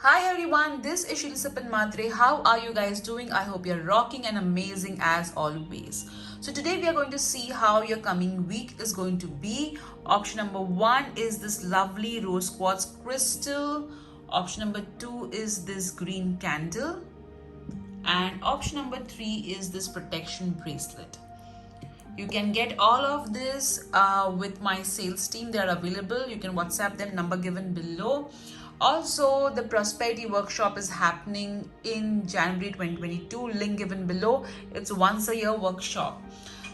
Hi everyone, this is Shilisapan Matre. How are you guys doing? I hope you're rocking and amazing as always. So today we are going to see how your coming week is going to be. Option number 1 is this lovely rose quartz crystal. Option number 2 is this green candle. And option number 3 is this protection bracelet. You can get all of this with my sales team. They are available. You can WhatsApp them, number given below. Also, the prosperity workshop is happening in January 2022. Link given below. It's once a year workshop.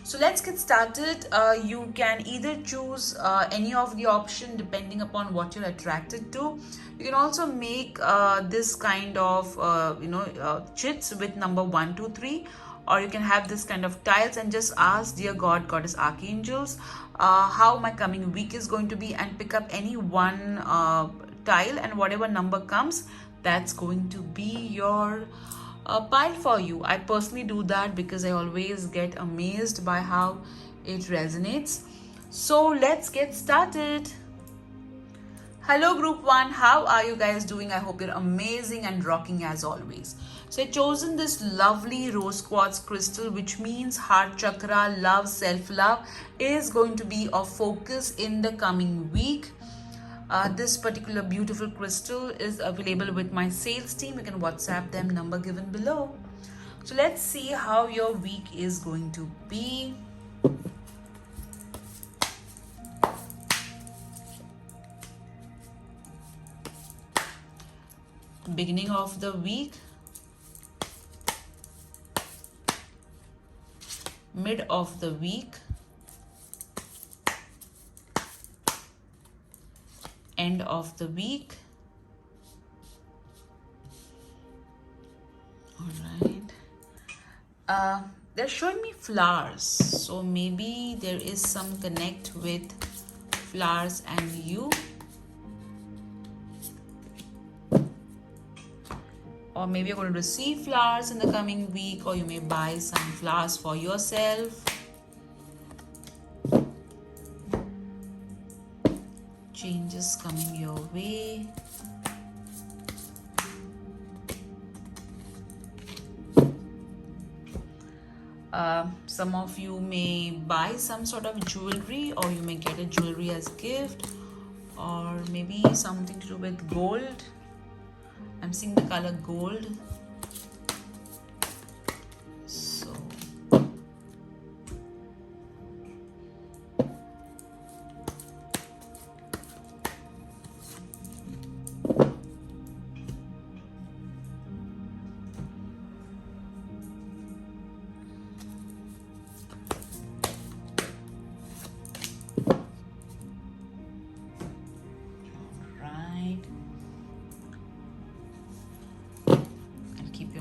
So let's get started. You can either choose any of the option depending upon what you're attracted to. You can also make this kind of chits with number 1, 2, 3, or you can have this kind of tiles and just ask dear God, Goddess, Archangels, how my coming week is going to be, and pick up any one tile, and whatever number comes, that's going to be your pile for you. I personally do that because I always get amazed by how it resonates. So let's get started. Hello group 1, how are you guys doing? I hope you're amazing and rocking as always. So I've chosen this lovely rose quartz crystal, which means heart chakra, love, self-love is going to be of focus in the coming week. This particular beautiful crystal is available with my sales team. You can WhatsApp them, number given below. So let's see how your week is going to be. Beginning of the week, mid of the week, end of the week. All right. They're showing me flowers, so maybe there is some connect with flowers and you. Or maybe you're going to receive flowers in the coming week, or you may buy some flowers for yourself. Changes coming your way. Some of you may buy some sort of jewelry, or you may get a jewelry as a gift, or maybe something to do with gold. I'm seeing the color gold. So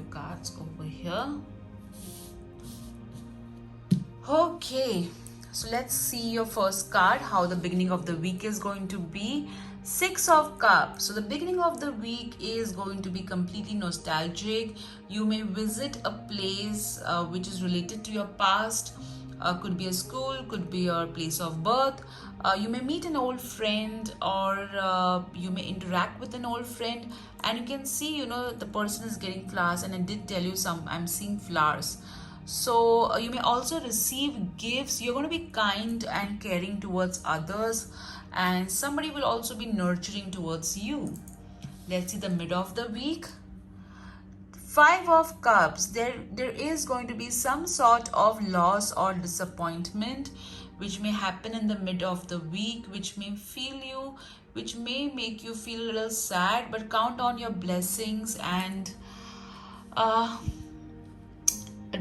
cards over here. Okay, so let's see your first card, how the beginning of the week is going to be. 6 of Cups. So the beginning of the week is going to be completely nostalgic. You may visit a place which is related to your past. Could be a school, could be your place of birth. You may meet an old friend, or you may interact with an old friend, and you can see, the person is getting flowers, and I did tell you I'm seeing flowers. So you may also receive gifts. You're going to be kind and caring towards others, and somebody will also be nurturing towards you. Let's see the mid of the week. 5 of Cups. There is going to be some sort of loss or disappointment which may happen in the mid of the week, which may make you feel a little sad, but count on your blessings and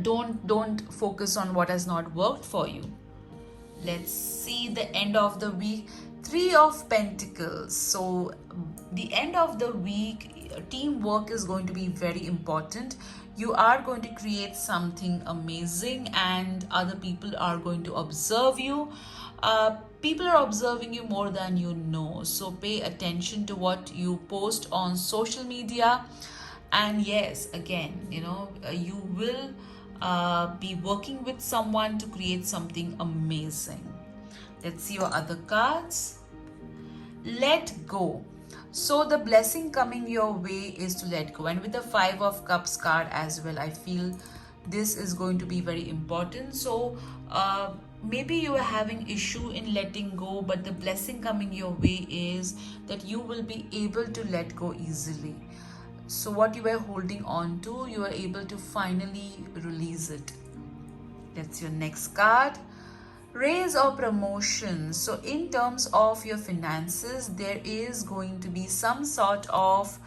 don't focus on what has not worked for you. Let's see the end of the week. 3 of Pentacles. So the end of the week, teamwork is going to be very important. You are going to create something amazing, and other people are going to observe you. People are observing you more than you know, so pay attention to what you post on social media. And yes, again, you will be working with someone to create something amazing. Let's see your other cards. Let go. So the blessing coming your way is to let go. And with the Five of Cups card as well, I feel this is going to be very important. So maybe you are having issue in letting go, but the blessing coming your way is that you will be able to let go easily. So what you were holding on to, you are able to finally release it. That's your next card. Raise or promotion. So in terms of your finances, there is going to be some sort of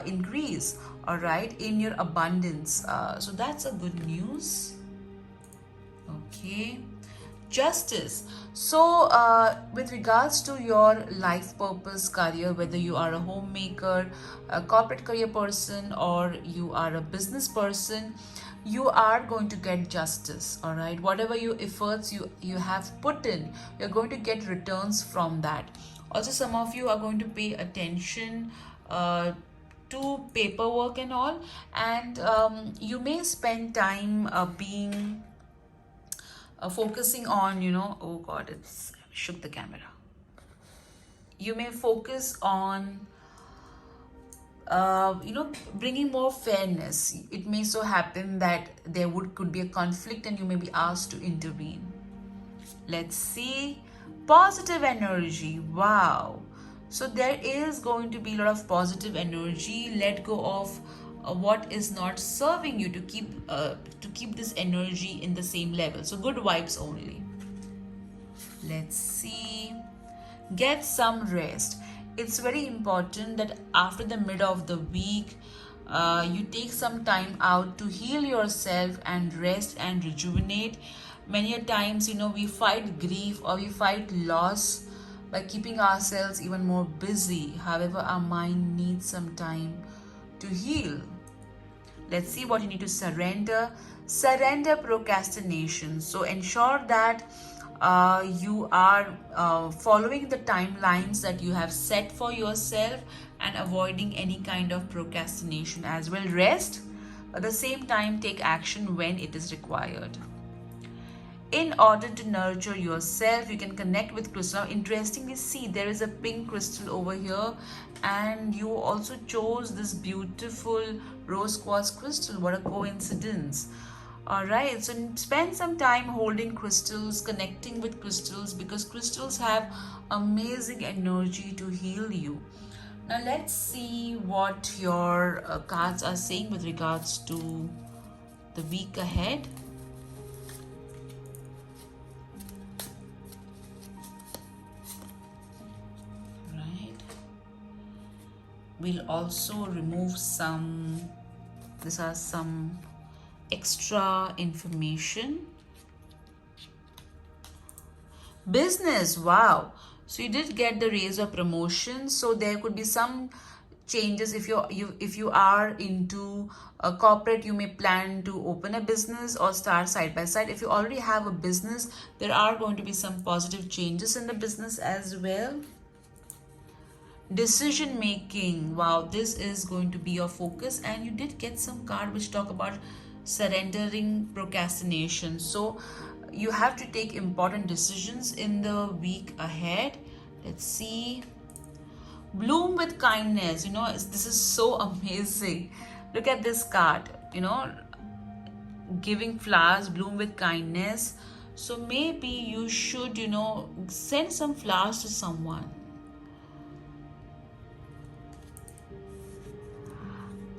increase, all right, in your abundance. So that's a good news. Okay. Justice. So with regards to your life purpose, career, whether you are a homemaker, a corporate career person, or you are a business person, you are going to get justice. All right, whatever your efforts you have put in, you're going to get returns from that. Also, some of you are going to pay attention to paperwork and all, and you may spend time being focusing on, oh god, it's shook the camera. You may focus on bringing more fairness. It may so happen that there could be a conflict and you may be asked to intervene. Let's see. Positive energy. Wow. So there is going to be a lot of positive energy. Let go of what is not serving you to keep this energy in the same level. So good vibes only. Let's see. Get some rest. It's very important that after the mid of the week, you take some time out to heal yourself and rest and rejuvenate. Many a times, we fight grief or we fight loss by keeping ourselves even more busy. However, our mind needs some time to heal. Let's see what you need to surrender. Surrender procrastination. So ensure that you are following the timelines that you have set for yourself and avoiding any kind of procrastination as well. Rest, at the same time, take action when it is required. In order to nurture yourself, you can connect with crystal. Now, interestingly, see, there is a pink crystal over here, and you also chose this beautiful rose quartz crystal. What a coincidence. All right, so spend some time holding crystals, connecting with crystals, because crystals have amazing energy to heal you. Now let's see what your cards are saying with regards to the week ahead. We'll also remove these are some extra information. Business, wow. So you did get the raise or promotion. So there could be some changes. If you are into a corporate, you may plan to open a business or start side by side. If you already have a business, there are going to be some positive changes in the business as well. Decision making, wow, this is going to be your focus. And you did get some card which talk about surrendering procrastination. So you have to take important decisions in the week ahead. Let's see. Bloom with kindness. This is so amazing. Look at this card. Giving flowers, bloom with kindness. So maybe you should send some flowers to someone.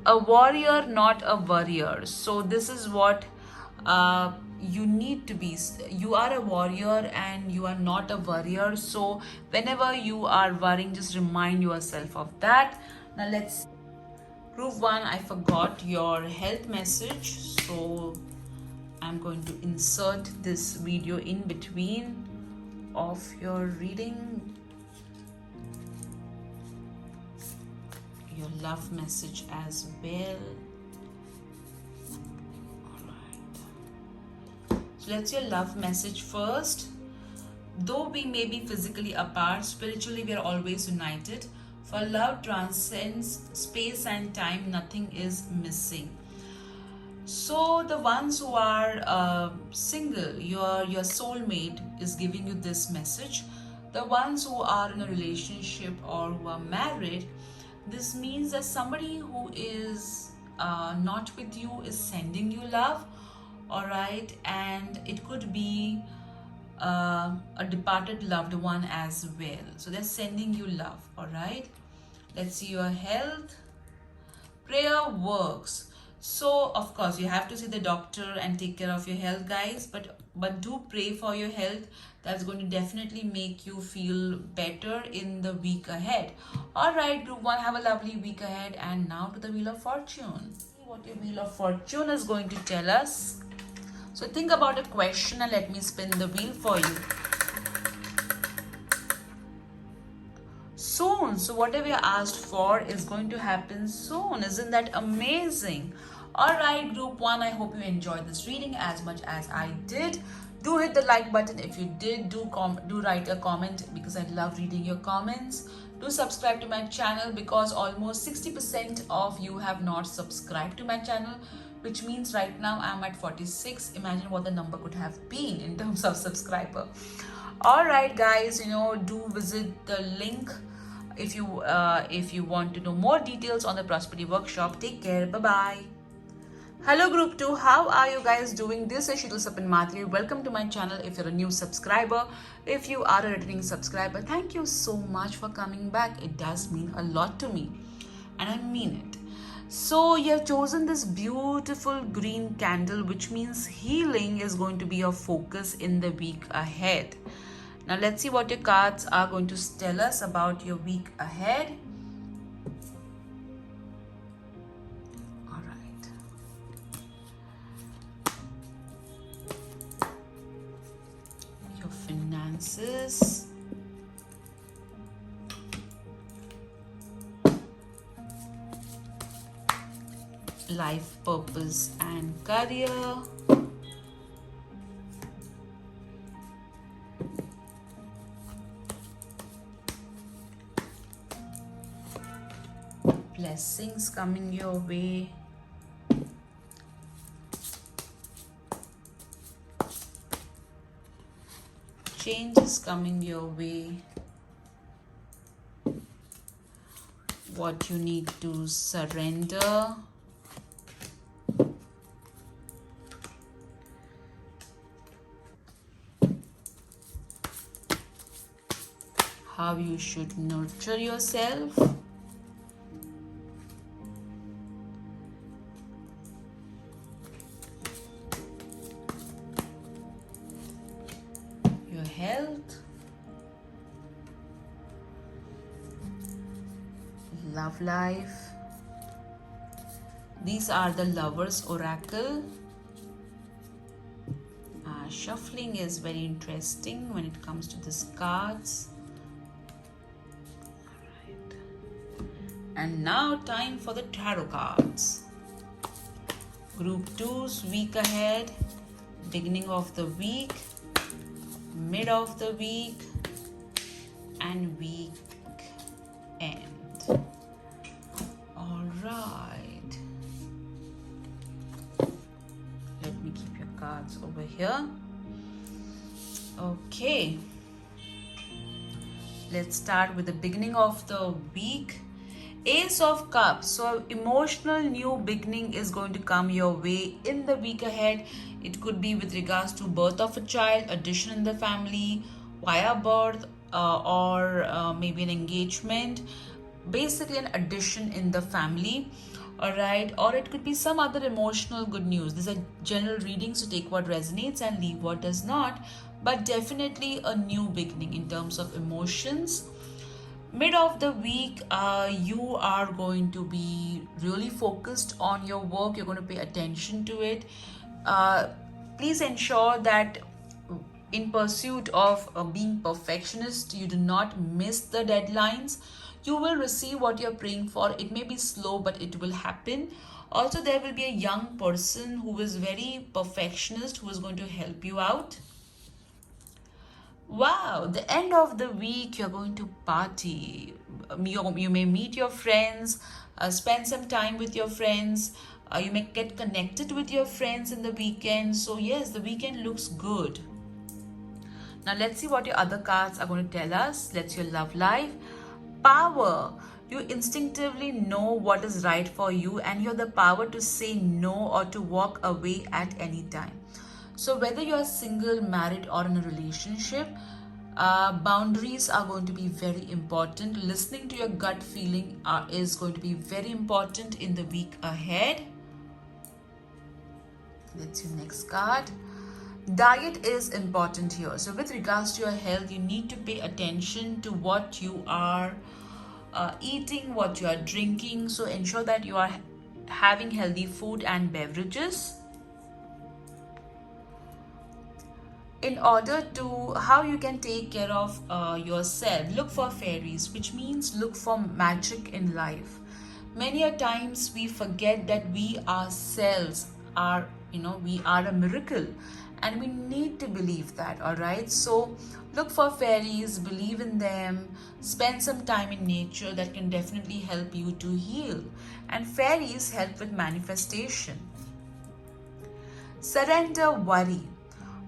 A warrior, not a worrier. So this is what you need to be. You are a warrior and you are not a worrier. So whenever you are worrying, just remind yourself of that. Now let's prove one. I forgot your health message, so I'm going to insert this video in between of your reading. Your love message as well. All right. So let's your love message first. Though we may be physically apart, spiritually we are always united. For love transcends space and time, nothing is missing. So the ones who are single, your soulmate is giving you this message. The ones who are in a relationship or who are married, this means that somebody who is not with you is sending you love, all right? And it could be a departed loved one as well. So they're sending you love, all right? Let's see your health. Prayer works. So of course you have to see the doctor and take care of your health, guys, but do pray for your health. That's going to definitely make you feel better in the week ahead. All right, group 1, have a lovely week ahead. And now to the Wheel of Fortune. See what your Wheel of Fortune is going to tell us. So think about a question and let me spin the wheel for you. Soon. So whatever you asked for is going to happen soon. Isn't that amazing? Alright, group 1, I hope you enjoyed this reading as much as I did. Do hit the like button if you did. Do write a comment because I love reading your comments. Do subscribe to my channel because almost 60% of you have not subscribed to my channel, which means right now I'm at 46. Imagine what the number could have been in terms of subscriber. Alright guys, do visit the link if you want to know more details on the prosperity workshop. Take care. Bye bye. Hello group 2, how are you guys doing? This is Sheetal Sapin Mhatre. Welcome to my channel. If you're a new subscriber, if you are a returning subscriber, thank you so much for coming back. It does mean a lot to me and I mean it. So you have chosen this beautiful green candle, which means healing is going to be your focus in the week ahead. Now let's see what your cards are going to tell us about your week ahead. All right. Your finances. Life purpose and career. Blessings coming your way. Change is coming your way. What you need to surrender. How you should nurture yourself. Your health. Love life. These are the Lovers Oracle. Shuffling is very interesting when it comes to these cards. And now time for the tarot cards. Group 2's week ahead, beginning of the week, mid of the week, and week end. All right. Let me keep your cards over here. Okay. Let's start with the beginning of the week. Ace of Cups. So emotional new beginning is going to come your way in the week ahead. It could be with regards to birth of a child, addition in the family, via birth, or maybe an engagement. Basically an addition in the family. Alright, or it could be some other emotional good news. These are general readings, so take what resonates and leave what does not. But definitely a new beginning in terms of emotions. Mid of the week, you are going to be really focused on your work. You're going to pay attention to it. Please ensure that in pursuit of being perfectionist, you do not miss the deadlines. You will receive what you're praying for. It may be slow, but it will happen. Also, there will be a young person who is very perfectionist who is going to help you out. Wow, the end of the week, you're going to party. You may meet your friends, spend some time with your friends. You may get connected with your friends in the weekend. So yes, the weekend looks good. Now let's see what your other cards are going to tell us. Let's see your love life. Power. You instinctively know what is right for you, and you have the power to say no or to walk away at any time. So whether you're single, married, or in a relationship, boundaries are going to be very important. Listening to your gut feeling is going to be very important in the week ahead. That's your next card. Diet is important here. So with regards to your health, you need to pay attention to what you are eating, what you are drinking. So ensure that you are having healthy food and beverages. In order to how you can take care of yourself, look for fairies, which means look for magic in life. Many a times we forget that we ourselves are, we are a miracle, and we need to believe that. All right, so look for fairies, believe in them, spend some time in nature. That can definitely help you to heal, and fairies help with manifestation. Surrender worry.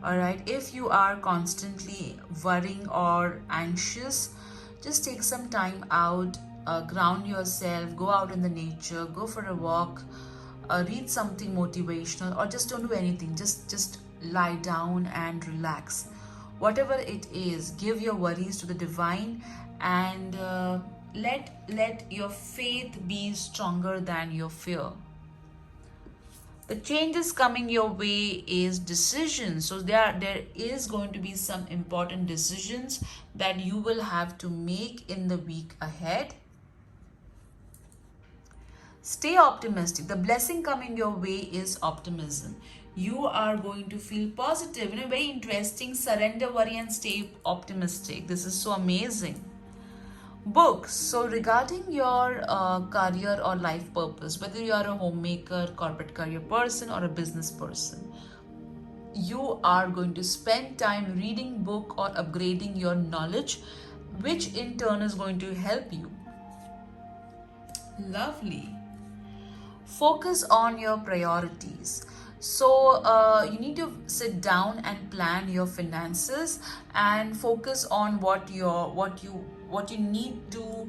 All right, if you are constantly worrying or anxious, just take some time out, ground yourself, go out in the nature, go for a walk, read something motivational, or just don't do anything. Just lie down and relax. Whatever it is, give your worries to the divine, and let your faith be stronger than your fear. The changes coming your way is decisions. So there is going to be some important decisions that you will have to make in the week ahead. Stay optimistic. The blessing coming your way is optimism. You are going to feel positive. Very interesting. Surrender worry and stay optimistic. This is so amazing. Books. So regarding your career or life purpose, whether you are a homemaker, corporate career person, or a business person, you are going to spend time reading book or upgrading your knowledge, which in turn is going to help you. Lovely. Focus on your priorities. So you need to sit down and plan your finances and focus on what you need to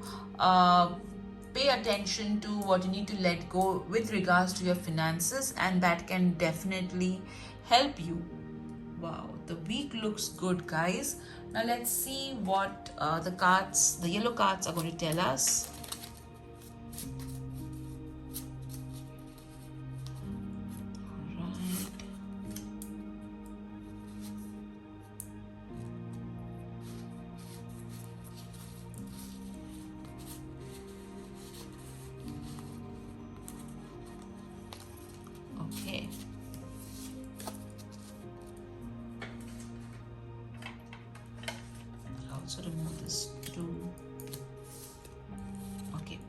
pay attention to, what you need to let go with regards to your finances, and that can definitely help you. Wow, the week looks good, guys. Now let's see what the yellow cards are going to tell us. Okay. I'll also remove this too. Okay.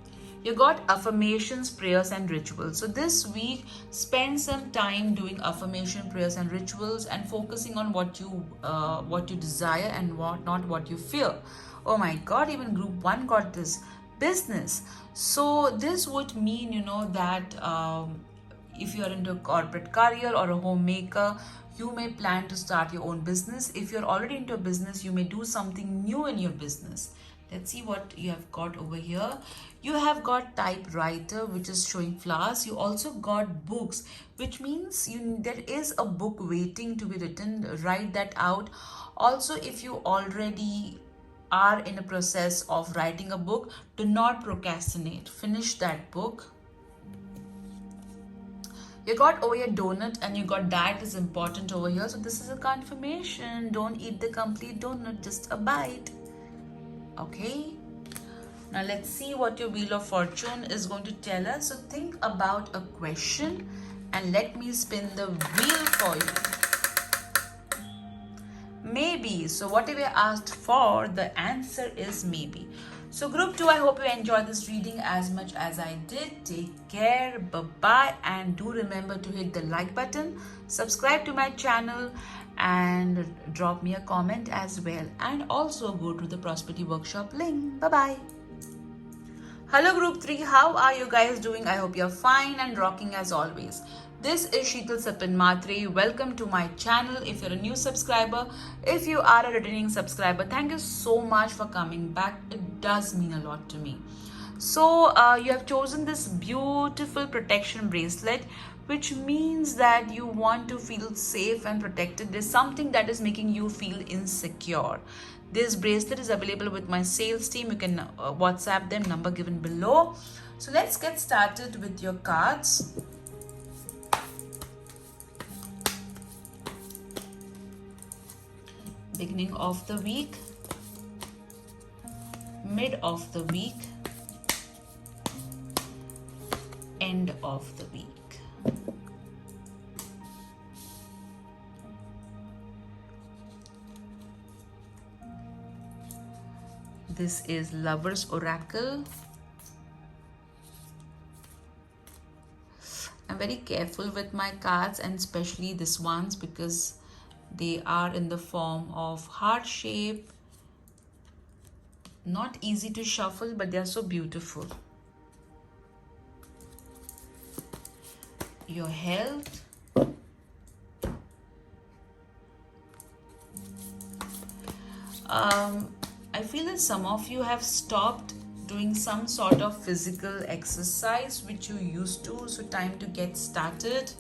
You got affirmations, prayers, and rituals. So this week, spend some time doing affirmation, prayers, and rituals, and focusing on what you desire and not what you fear. Oh my God! Even Group 1 got this. Business. So this would mean, that if you're into a corporate career or a homemaker, you may plan to start your own business. If you're already into a business, you may do something new in your business. Let's see what you have got over here. You have got typewriter, which is showing flowers. You also got books, which means there is a book waiting to be written. Write that out. Also, if you already are in a process of writing a book, do not procrastinate. Finish that book. You got over here donut, and you got diet is important over here. So this is a confirmation. Don't eat the complete donut, just a bite. Okay. Now let's see what your Wheel of Fortune is going to tell us. So think about a question and let me spin the wheel for you. Maybe. So whatever I asked for, the answer is maybe. So Group 2, I hope you enjoyed this reading as much as I did. Take care. Bye-bye. And do remember to hit the like button, subscribe to my channel, and drop me a comment as well. And also go to the Prosperity Workshop link. Bye-bye. Hello Group 3, how are you guys doing? I hope you're fine and rocking as always. This is Sheetal Sapin Matre. Welcome to my channel. If you're a new subscriber, if you are a returning subscriber, thank you so much for coming back. It does mean a lot to me. So you have chosen this beautiful protection bracelet, which means that you want to feel safe and protected. There's something that is making you feel insecure. This bracelet is available with my sales team. You can WhatsApp them, number given below. So let's get started with your cards. Beginning of the week, mid of the week, end of the week. This is Lover's Oracle. I'm very careful with my cards, and especially this ones, because they are in the form of heart shape. Not easy to shuffle, but they are so beautiful. Your health. I feel that some of you have stopped doing some sort of physical exercise which you used to, so time to get started.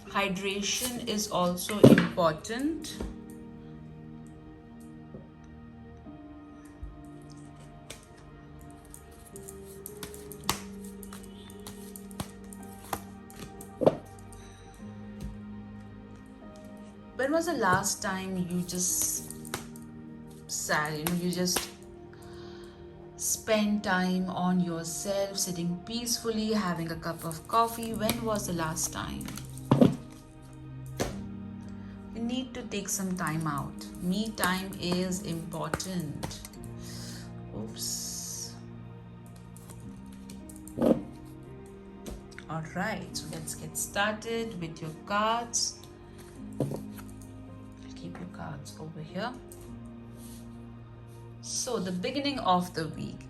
Hydration is also important. When was the last time you just sat, you just spend time on yourself, sitting peacefully, having a cup of coffee? When was the last time? You need to take some time out. Me time is important. Oops. All right, so let's get started with your cards. Keep your cards over here. So the beginning of the week,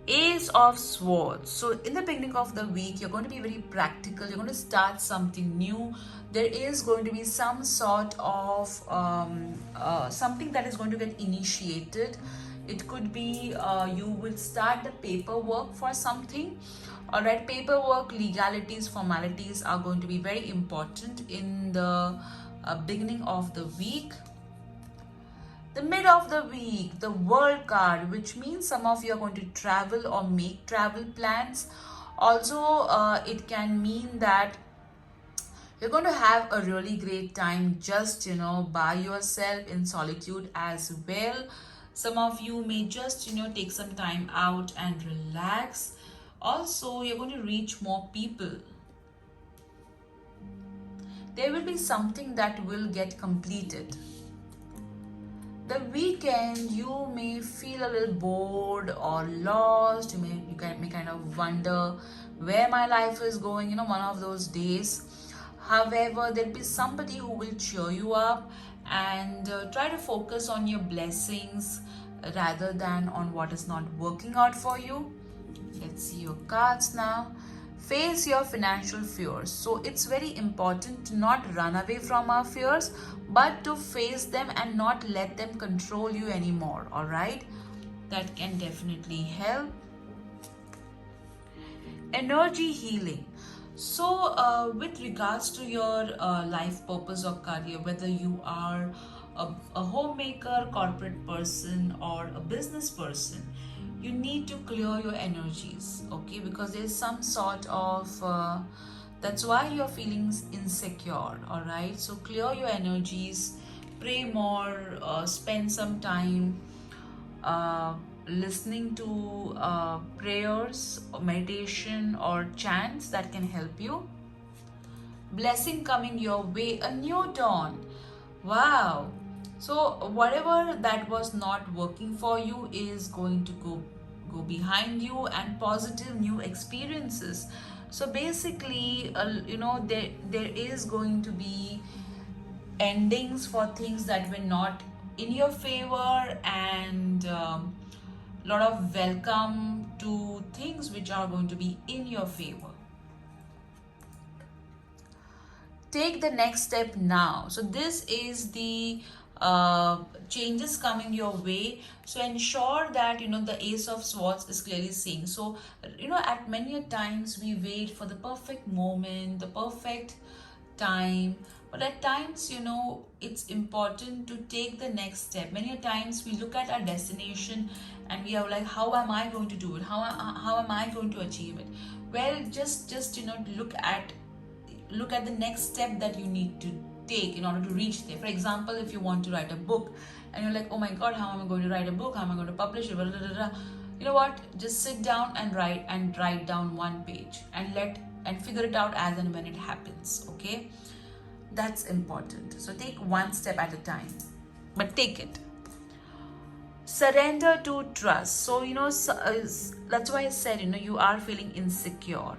Ace of Swords. So in the beginning of the week, you're going to be very practical. You're going to start something new. There is going to be some sort of something that is going to get initiated. It could be you will start the paperwork for something. All right, paperwork, legalities, formalities are going to be very important in the beginning of the week. The mid of the week, the World card, which means some of you are going to travel or make travel plans. Also, it can mean that you're going to have a really great time just, by yourself in solitude as well. Some of you may just, take some time out and relax. Also, you're going to reach more people. There will be something that will get completed. The weekend, you may feel a little bored or lost. You may kind of wonder where my life is going, one of those days. However, there'll be somebody who will cheer you up and try to focus on your blessings rather than on what is not working out for you. Let's see your cards now. Face your financial fears. So it's very important to not run away from our fears, but to face them and not let them control you anymore. All right, that can definitely help. Energy healing. So with regards to your life purpose or career, whether you are a homemaker, corporate person, or a business person, you need to clear your energies, okay? Because there's some sort of that's why you're feeling insecure. All right, so clear your energies, pray more, spend some time listening to prayers or meditation or chants that can help you. Blessing coming your way, a new dawn. Wow. So whatever that was not working for you is going to go behind you, and positive new experiences. So basically, there is going to be endings for things that were not in your favor, and lot of welcome to things which are going to be in your favor. Take the next step now. So this is the changes coming your way. So ensure that the Ace of Swords is clearly seen. So at many a times we wait for the perfect moment, the perfect time, but at times it's important to take the next step. Many a times we look at our destination and we are like, how am I going to do it? How am I going to achieve it? Well, just look at the next step that you need to take in order to reach there. For example, if you want to write a book and you're like, oh my god, how am I going to write a book? How am I going to publish it? Blah, blah, blah, blah. You know what? Just sit down and write down one page and figure it out as and when it happens. Okay, that's important. So take one step at a time, but take it. Surrender to trust. So that's why I said you are feeling insecure.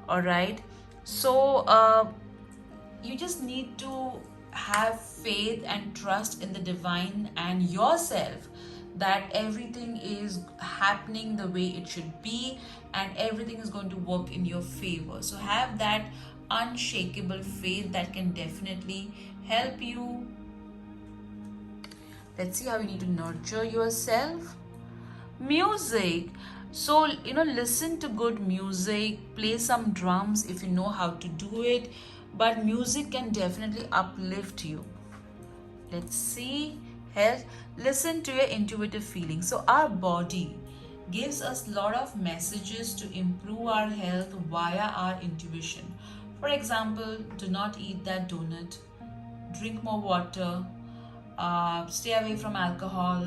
All right, so you just need to have faith and trust in the divine and yourself, that everything is happening the way it should be and everything is going to work in your favor. So have that unshakable faith that can definitely help you. Let's see how you need to nurture yourself. Music. So listen to good music, play some drums if you know how to do it, but music can definitely uplift you. Let's see. Health. Listen to your intuitive feelings. So our body gives us a lot of messages to improve our health via our intuition. For example, do not eat that donut, drink more water, stay away from alcohol,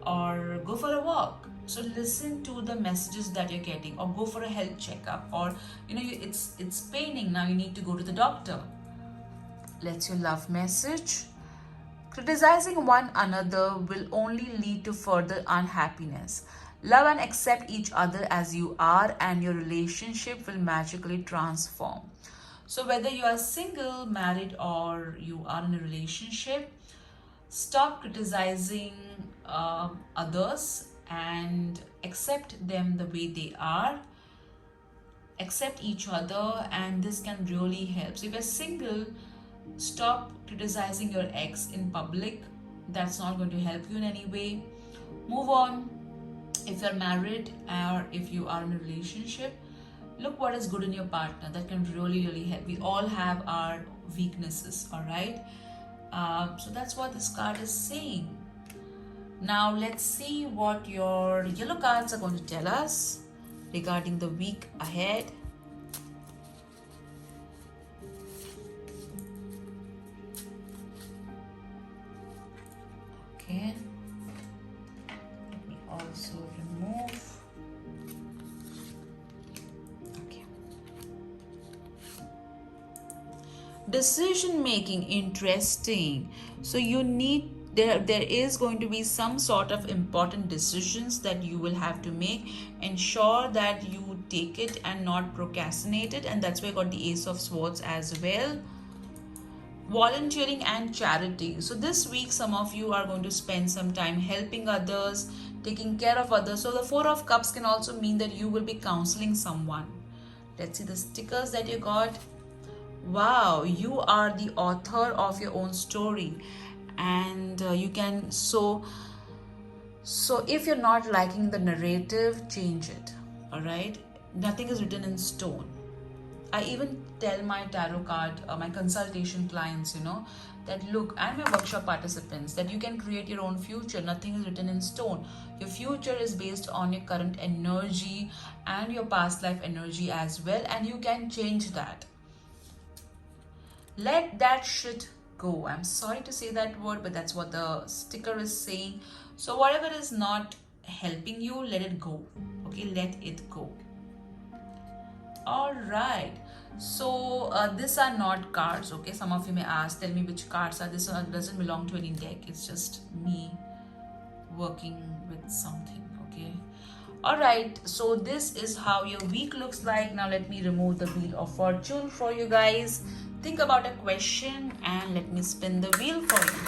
or go for a walk. So listen to the messages that you're getting, or go for a health checkup, or it's paining, now you need to go to the doctor. Let's your love message. Criticizing one another will only lead to further unhappiness. Love and accept each other as you are, and your relationship will magically transform. So whether you are single, married, or you are in a relationship, stop criticizing others and accept them the way they are. Accept each other, and this can really help. So if you're single, stop criticizing your ex in public. That's not going to help you in any way. Move on. If you're married or if you are in a relationship, look what is good in your partner. That can really help. We all have our weaknesses, all right? So that's what this card is saying. Now let's see what your yellow cards are going to tell us regarding the week ahead. Okay. Let me also remove. Okay. Decision making, interesting. So you need there is going to be some sort of important decisions that you will have to make. Ensure that you take it and not procrastinate it, and that's why I got the Ace of Swords as well. Volunteering and charity. So this week some of you are going to spend some time helping others, taking care of others. So the Four of Cups can also mean that you will be counseling someone. Let's see the stickers that you got. Wow, you are the author of your own story, and you can so if you're not liking the narrative, change it. All right, nothing is written in stone. I even tell my tarot card, my consultation clients, that look, and my workshop participants, that you can create your own future. Nothing is written in stone. Your future is based on your current energy and your past life energy as well, and you can change that. Let that shit go. I'm sorry to say that word, but that's what the sticker is saying. So whatever is not helping you, let it go. Okay, let it go. All right, so these are not cards. Okay, some of you may ask, tell me which cards are this. Doesn't belong to any deck. It's just me working with something. Okay, all right, so this is how your week looks like. Now let me remove the Wheel of Fortune for you guys. Think about a question and let me spin the wheel for you.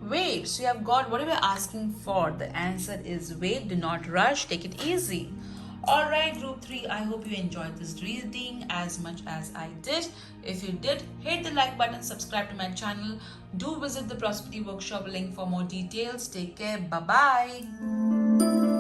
Wait, so you have got what you were asking for. The answer is wait, do not rush, take it easy. Alright, group 3, I hope you enjoyed this reading as much as I did. If you did, hit the like button, subscribe to my channel. Do visit the Prosperity Workshop link for more details. Take care. Bye-bye.